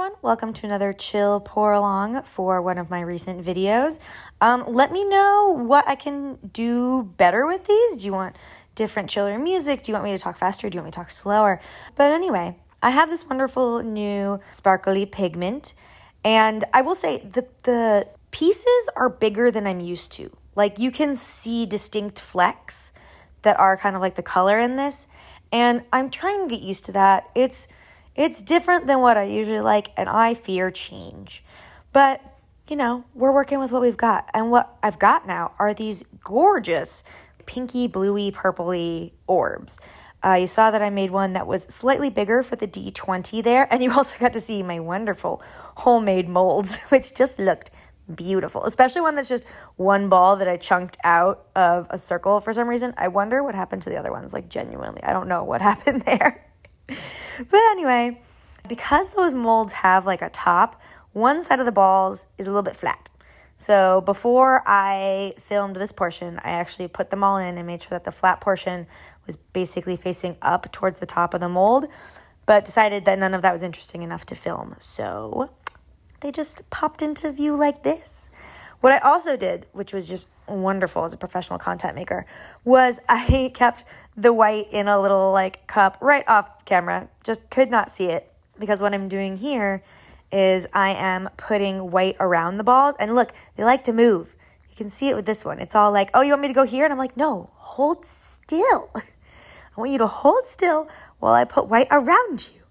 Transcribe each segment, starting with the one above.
everyone, welcome to another chill pour along for one of my recent videos. Let me know what I can do better with these. Do you want different chiller music? Do you want me to talk faster? Do you want me to talk slower? But anyway, I have this wonderful new sparkly pigment, and I will say the pieces are bigger than I'm used to. Like, you can see distinct flecks that are kind of like the color in this, and I'm trying to get used to that. It's different than what I usually like, and I fear change. But, you know, we're working with what we've got. And what I've got now are these gorgeous pinky, bluey, purpley orbs. You saw that I made one that was slightly bigger for the D20 there. And you also got to see my wonderful homemade molds, which just looked beautiful. Especially one that's just one ball that I chunked out of a circle for some reason. I wonder what happened to the other ones. Like, genuinely, I don't know what happened there. But anyway, because those molds have like a top, one side of the balls is a little bit flat. So before I filmed this portion, I actually put them all in and made sure that the flat portion was basically facing up towards the top of the mold, but decided that none of that was interesting enough to film. So they just popped into view like this. What I also did, which was just wonderful as a professional content maker, was I kept the white in a little like cup right off camera. Just could not see it, because what I'm doing here is I am putting white around the balls. And look, they like to move. You can see it with this one. It's all like, oh, you want me to go here? And I'm like, no, hold still. I want you to hold still while I put white around you.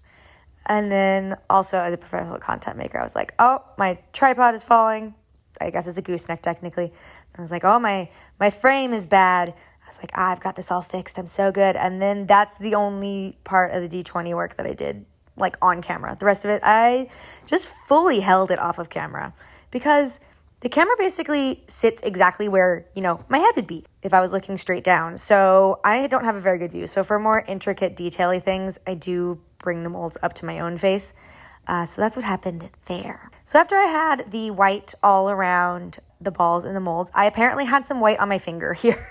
And then also as a professional content maker, I was like, oh, my tripod is falling. I guess it's a gooseneck technically. And I was like, oh, my frame is bad. I was like, I've got this all fixed. I'm so good. And then that's the only part of the D20 work that I did like on camera. The rest of it, I just fully held it off of camera, because the camera basically sits exactly where, you know, my head would be if I was looking straight down. So I don't have a very good view. So for more intricate, detail-y things, I do bring the molds up to my own face. So that's what happened there. So after I had the white all around the balls and the molds, I apparently had some white on my finger here,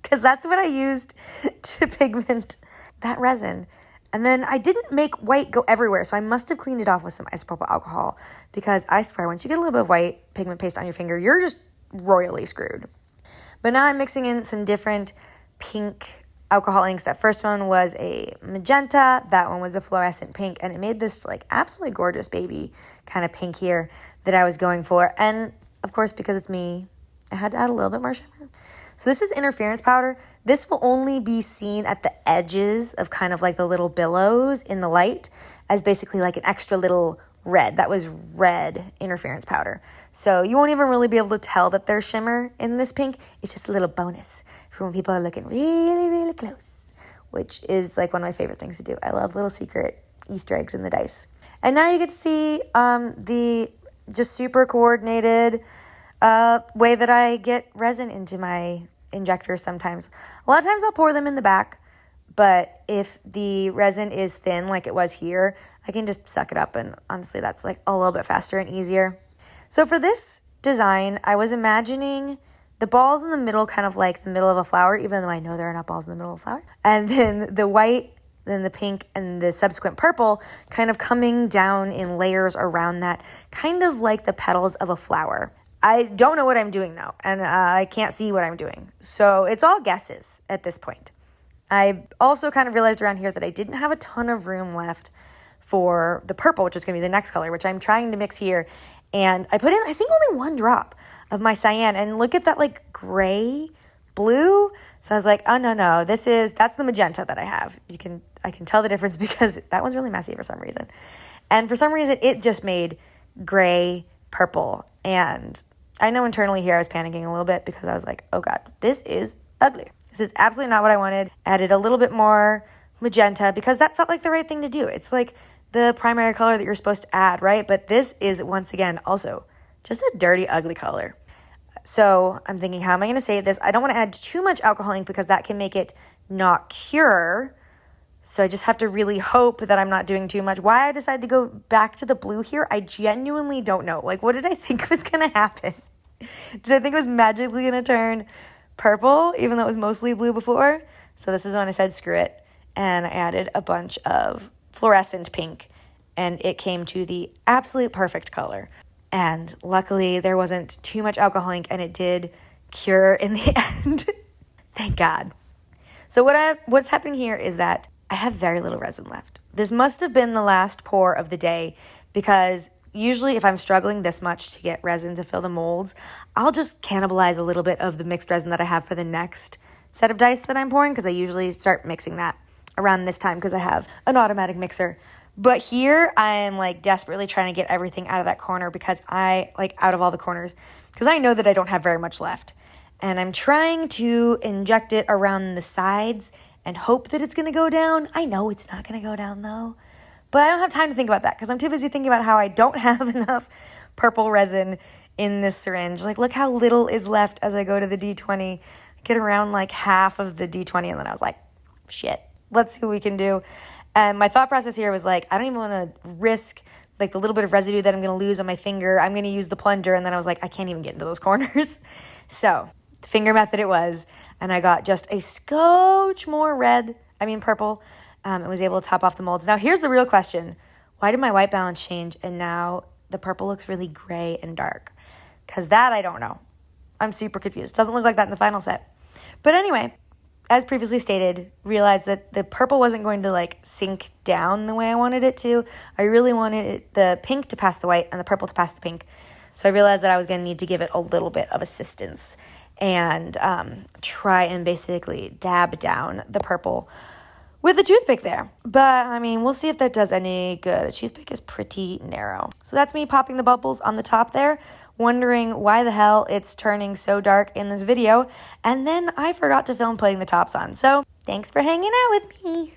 because that's what I used to pigment that resin. And then I didn't make white go everywhere, so I must have cleaned it off with some isopropyl alcohol, because I swear, once you get a little bit of white pigment paste on your finger, you're just royally screwed. But now I'm mixing in some different pink alcohol inks. That first one was a magenta, that one was a fluorescent pink, and it made this like absolutely gorgeous baby kind of pink here that I was going for. And of course, because it's me, I had to add a little bit more shimmer. So this is interference powder. This will only be seen at the edges of kind of like the little billows in the light as basically like an extra little red. That was red interference powder. So you won't even really be able to tell that there's shimmer in this pink. It's just a little bonus for when people are looking really, really close, which is like one of my favorite things to do. I love little secret Easter eggs in the dice. And now you get to see the just super coordinated way that I get resin into my injectors sometimes. A lot of times I'll pour them in the back, but if the resin is thin like it was here, I can just suck it up, and honestly that's like a little bit faster and easier. So for this design, I was imagining the balls in the middle, kind of like the middle of a flower, even though I know there are not balls in the middle of a flower. And then the white, then the pink, and the subsequent purple kind of coming down in layers around that, kind of like the petals of a flower. I don't know what I'm doing though, and I can't see what I'm doing. So it's all guesses at this point. I also kind of realized around here that I didn't have a ton of room left for the purple, which is going to be the next color, which I'm trying to mix here. And I put in, I think, only one drop of my cyan, and look at that like gray blue. So I was like, oh no, that's the magenta that I have. I can tell the difference because that one's really messy for some reason. And for some reason, it just made gray purple. And I know internally here I was panicking a little bit, because I was like, oh God, this is ugly. This is absolutely not what I wanted. Added a little bit more magenta because that felt like the right thing to do. It's like the primary color that you're supposed to add, right? But this is, once again, also just a dirty, ugly color. So I'm thinking, how am I going to say this? I don't want to add too much alcohol ink, because that can make it not cure. So I just have to really hope that I'm not doing too much. Why I decided to go back to the blue here, I genuinely don't know. Like, what did I think was going to happen? Did I think it was magically going to turn purple, even though it was mostly blue before? So this is when I said screw it. And I added a bunch of fluorescent pink and it came to the absolute perfect color. And luckily there wasn't too much alcohol ink, and it did cure in the end. Thank God. So what's happening here is that I have very little resin left. This must have been the last pour of the day, because usually if I'm struggling this much to get resin to fill the molds, I'll just cannibalize a little bit of the mixed resin that I have for the next set of dice that I'm pouring, because I usually start mixing that around this time because I have an automatic mixer. But here I am like desperately trying to get everything out of that corner, because out of all the corners, because I know that I don't have very much left. And I'm trying to inject it around the sides and hope that it's going to go down. I know it's not going to go down though. But I don't have time to think about that, because I'm too busy thinking about how I don't have enough purple resin in this syringe. Like, look how little is left as I go to the D20. I get around like half of the D20, and then I was like, shit, let's see what we can do. And my thought process here was like, I don't even want to risk like the little bit of residue that I'm going to lose on my finger. I'm going to use the plunger. And then I was like, I can't even get into those corners. So the finger method it was. And I got just a scotch more purple. And was able to top off the molds. Now here's the real question. Why did my white balance change and now the purple looks really gray and dark? Because that I don't know. I'm super confused. Doesn't look like that in the final set. But anyway, as previously stated, realized that the purple wasn't going to like sink down the way I wanted it to. I really wanted the pink to pass the white and the purple to pass the pink. So I realized that I was going to need to give it a little bit of assistance and try and basically dab down the purple with a toothpick there. But I mean, we'll see if that does any good. A toothpick is pretty narrow. So that's me popping the bubbles on the top there, wondering why the hell it's turning so dark in this video. And then I forgot to film putting the tops on. So thanks for hanging out with me.